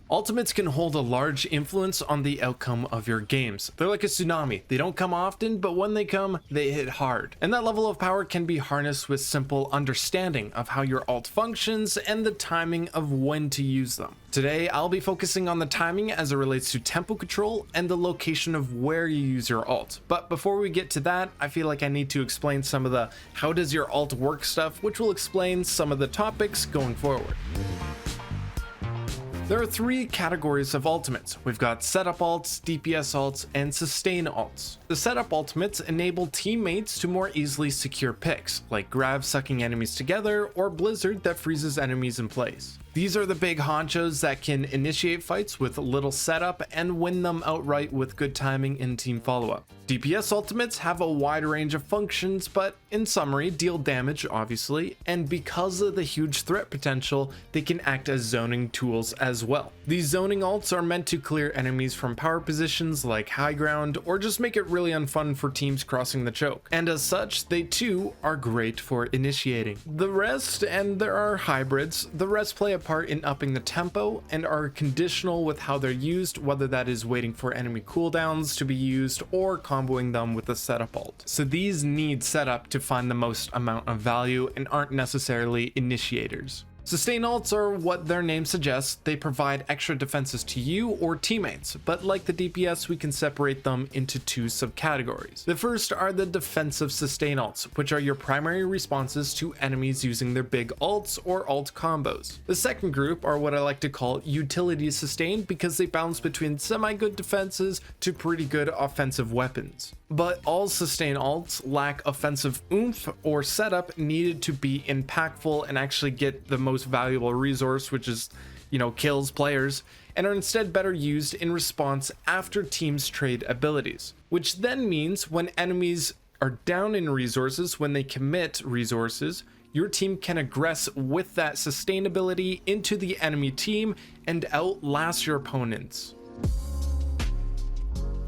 Ultimates can hold a large influence on the outcome of your games. They're like a tsunami. They don't come often, but when they come, they hit hard. And that level of power can be harnessed with simple understanding of how your ult functions and the timing of when to use them. Today, I'll be focusing on the timing as it relates to tempo control and the location of where you use your ult. But before we get to that, I feel like I need to explain some of the how does your ult work stuff, which will explain some of the topics going forward. There are three categories of ultimates. We've got setup ults, DPS ults, and sustain ults. The setup ultimates enable teammates to more easily secure picks, like Grav sucking enemies together or Blizzard that freezes enemies in place. These are the big honchos that can initiate fights with little setup and win them outright with good timing and team follow-up. DPS ultimates have a wide range of functions, but in summary, deal damage obviously, and because of the huge threat potential, they can act as zoning tools as well. These zoning ults are meant to clear enemies from power positions like high ground, or just make it really unfun for teams crossing the choke. And as such, they too are great for initiating. The rest, and there are hybrids, the rest play a part in upping the tempo and are conditional with how they're used, whether that is waiting for enemy cooldowns to be used or comboing them with a setup ult. So these need setup to find the most amount of value and aren't necessarily initiators. Sustain ults are what their name suggests. They provide extra defenses to you or teammates, but like the DPS, we can separate them into two subcategories. The first are the defensive sustain ults, which are your primary responses to enemies using their big ults or ult combos. The second group are what I like to call utility sustain because they bounce between semi-good defenses to pretty good offensive weapons. But all sustain ults lack offensive oomph or setup needed to be impactful and actually get the most valuable resource, which is, kills players, and are instead better used in response after teams trade abilities. Which then means when enemies are down in resources, when they commit resources, your team can aggress with that sustainability into the enemy team and outlast your opponents.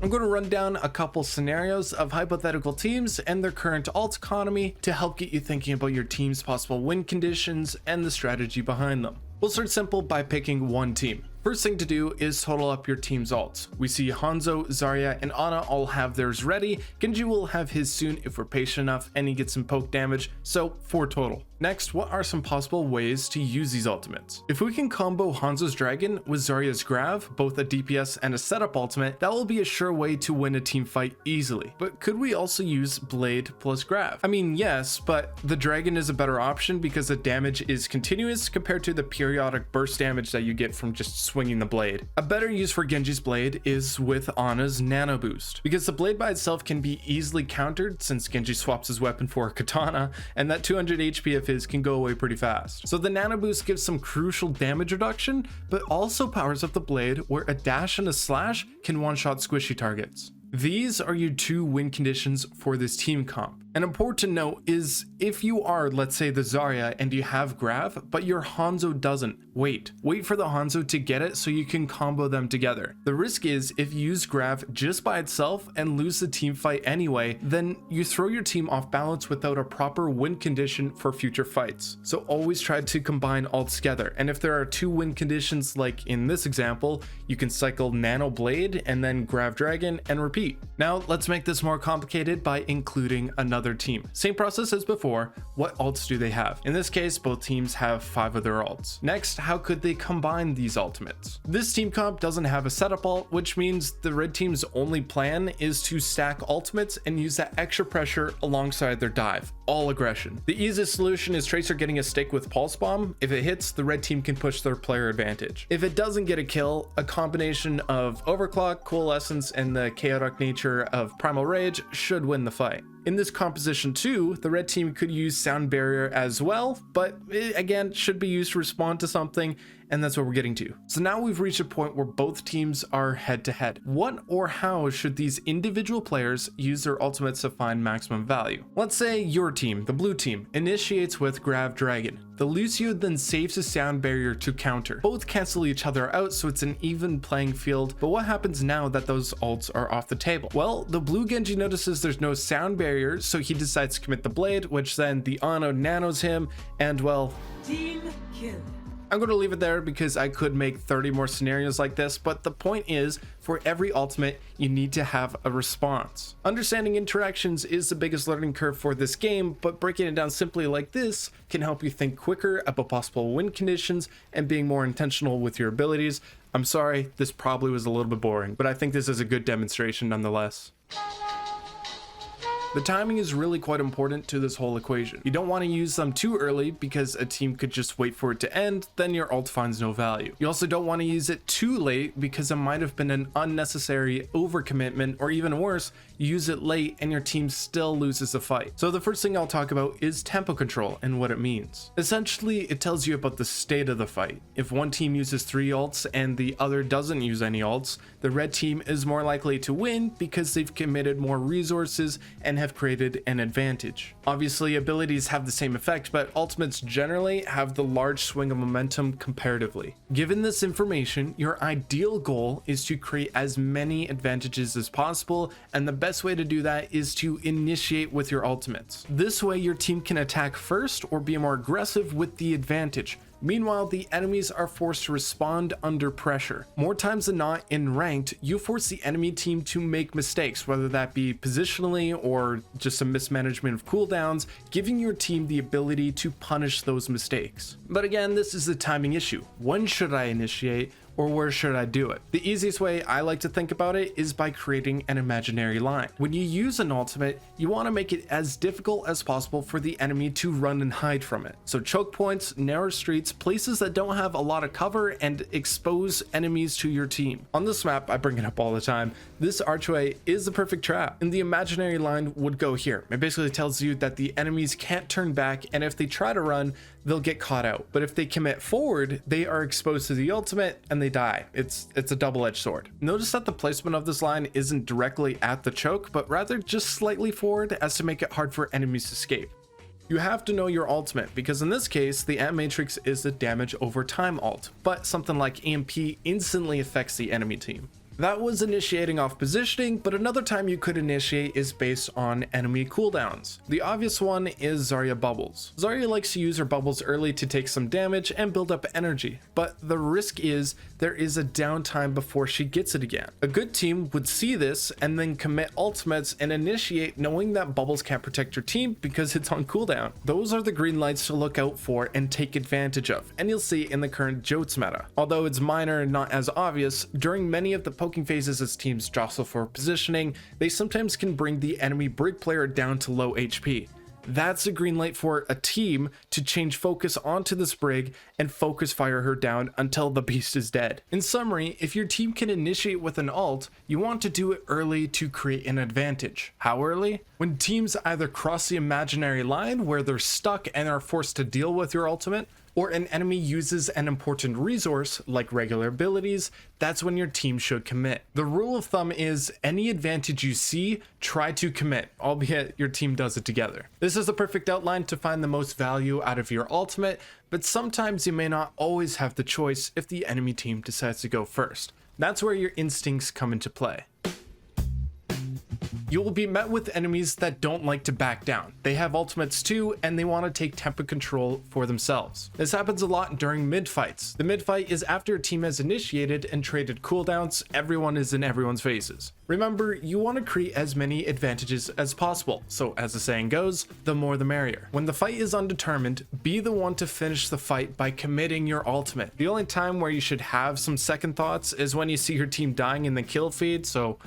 I'm going to run down a couple scenarios of hypothetical teams and their current ult economy to help get you thinking about your team's possible win conditions and the strategy behind them. We'll start simple by picking one team. First thing to do is total up your team's ults. We see Hanzo, Zarya, and Ana all have theirs ready. Genji will have his soon if we're patient enough, and he gets some poke damage, so 4 total. Next, what are some possible ways to use these ultimates? If we can combo Hanzo's Dragon with Zarya's Grav, both a DPS and a setup ultimate, that will be a sure way to win a team fight easily. But could we also use Blade plus Grav? I mean, yes, but the Dragon is a better option because the damage is continuous compared to the periodic burst damage that you get from just swinging the blade. A better use for Genji's Blade is with Ana's Nano Boost, because the blade by itself can be easily countered since Genji swaps his weapon for a katana, and that 200 HP of his can go away pretty fast. So the Nano Boost gives some crucial damage reduction, but also powers up the blade where a dash and a slash can one-shot squishy targets. These are your 2 win conditions for this team comp. And important to note is if you are, let's say, the Zarya and you have Grav, but your Hanzo doesn't, wait for the Hanzo to get it so you can combo them together. The risk is if you use Grav just by itself and lose the team fight anyway, then you throw your team off balance without a proper win condition for future fights. So always try to combine all together. And if there are 2 win conditions, like in this example, you can cycle Nano Blade and then Grav Dragon and repeat. Now let's make this more complicated by including another team. Same process as before. What ults do they have? In this case, both teams have 5 of their ults. Next, how could they combine these ultimates? This team comp doesn't have a setup ult, which means the red team's only plan is to stack ultimates and use that extra pressure alongside their dive. All aggression. The easiest solution is Tracer getting a stick with Pulse Bomb. If it hits, the red team can push their player advantage. If it doesn't get a kill, a combination of Overclock, Coalescence, and the chaotic nature of Primal Rage should win the fight. In this composition too, the red team could use Sound Barrier as well, but it, again, should be used to respond to something, and that's what we're getting to. So now we've reached a point where both teams are head to head. What or how should these individual players use their ultimates to find maximum value? Let's say your team, the blue team, initiates with Grav Dragon. The Lucio then saves a Sound Barrier to counter. Both cancel each other out, so it's an even playing field, but what happens now that those ults are off the table? Well, the blue Genji notices there's no Sound Barrier, so he decides to commit the Blade, which then the Ano nanos him, and well, team kill. I'm going to leave it there because I could make 30 more scenarios like this, but the point is, for every ultimate, you need to have a response. Understanding interactions is the biggest learning curve for this game, but breaking it down simply like this can help you think quicker about possible win conditions and being more intentional with your abilities. I'm sorry, this probably was a little bit boring, but I think this is a good demonstration nonetheless. The timing is really quite important to this whole equation. You don't want to use them too early because a team could just wait for it to end, then your ult finds no value. You also don't want to use it too late because it might have been an unnecessary overcommitment, or even worse, you use it late and your team still loses the fight. So the first thing I'll talk about is tempo control and what it means. Essentially, it tells you about the state of the fight. If one team uses 3 ults and the other doesn't use any ults, the red team is more likely to win because they've committed more resources and have created an advantage. Obviously, abilities have the same effect, but ultimates generally have the large swing of momentum comparatively. Given this information, your ideal goal is to create as many advantages as possible, and the best way to do that is to initiate with your ultimates. This way, your team can attack first or be more aggressive with the advantage. Meanwhile, the enemies are forced to respond under pressure. More times than not, in ranked, you force the enemy team to make mistakes, whether that be positionally or just a mismanagement of cooldowns, giving your team the ability to punish those mistakes. But again, this is the timing issue. When should I initiate? Or where should I do it? The easiest way I like to think about it is by creating an imaginary line. When you use an ultimate, you want to make it as difficult as possible for the enemy to run and hide from it. So choke points, narrow streets, places that don't have a lot of cover, and expose enemies to your team. On this map, I bring it up all the time, this archway is the perfect trap, and the imaginary line would go here. It basically tells you that the enemies can't turn back, and if they try to run, they'll get caught out. But if they commit forward, they are exposed to the ultimate and they die. It's a double-edged sword. Notice that the placement of this line isn't directly at the choke, but rather just slightly forward as to make it hard for enemies to escape. You have to know your ultimate, because in this case, the Ant Matrix is the damage over time ult, but something like EMP instantly affects the enemy team. That was initiating off positioning, but another time you could initiate is based on enemy cooldowns. The obvious one is Zarya bubbles. Zarya likes to use her bubbles early to take some damage and build up energy, but the risk is there is a downtime before she gets it again. A good team would see this and then commit ultimates and initiate knowing that bubbles can't protect your team because it's on cooldown. Those are the green lights to look out for and take advantage of, and you'll see in the current Jotes meta. Although it's minor and not as obvious, during many of the poking phases as teams jostle for positioning, they sometimes can bring the enemy brig player down to low HP. That's a green light for a team to change focus onto this brig and focus fire her down until the beast is dead. In summary, if your team can initiate with an ult, you want to do it early to create an advantage. How early? When teams either cross the imaginary line where they're stuck and are forced to deal with your ultimate, or an enemy uses an important resource like regular abilities, that's when your team should commit. The rule of thumb is any advantage you see, try to commit, albeit your team does it together. This is the perfect outline to find the most value out of your ultimate, but sometimes you may not always have the choice if the enemy team decides to go first. That's where your instincts come into play. You will be met with enemies that don't like to back down. They have ultimates too, and they want to take tempo control for themselves. This happens a lot during mid-fights. The mid-fight is after a team has initiated and traded cooldowns, everyone is in everyone's faces. Remember, you want to create as many advantages as possible, so as the saying goes, the more the merrier. When the fight is undetermined, be the one to finish the fight by committing your ultimate. The only time where you should have some second thoughts is when you see your team dying in the kill feed, so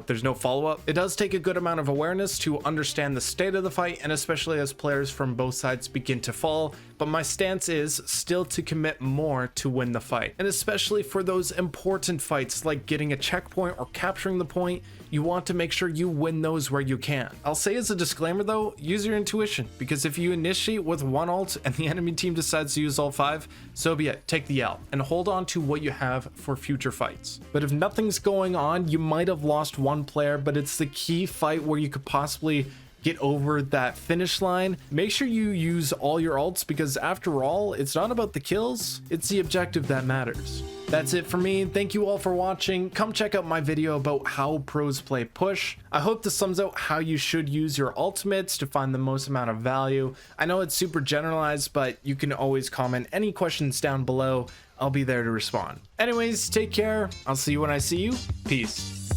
there's no follow-up. It does take a good amount of awareness to understand the state of the fight, and especially as players from both sides begin to fall, but my stance is still to commit more to win the fight. And especially for those important fights like getting a checkpoint or capturing the point, you want to make sure you win those where you can. I'll say as a disclaimer though, use your intuition, because if you initiate with one ult and the enemy team decides to use all 5, so be it, take the L and hold on to what you have for future fights. But if nothing's going on, you might have lost one player, but it's the key fight where you could possibly get over that finish line, make sure you use all your ults, because after all, it's not about the kills, it's the objective that matters. That's it for me. Thank you all for watching. Come check out my video about how pros play push. I hope this sums out how you should use your ultimates to find the most amount of value. I know it's super generalized, but you can always comment any questions down below. I'll be there to respond. Anyways, take care. I'll see you when I see you. Peace.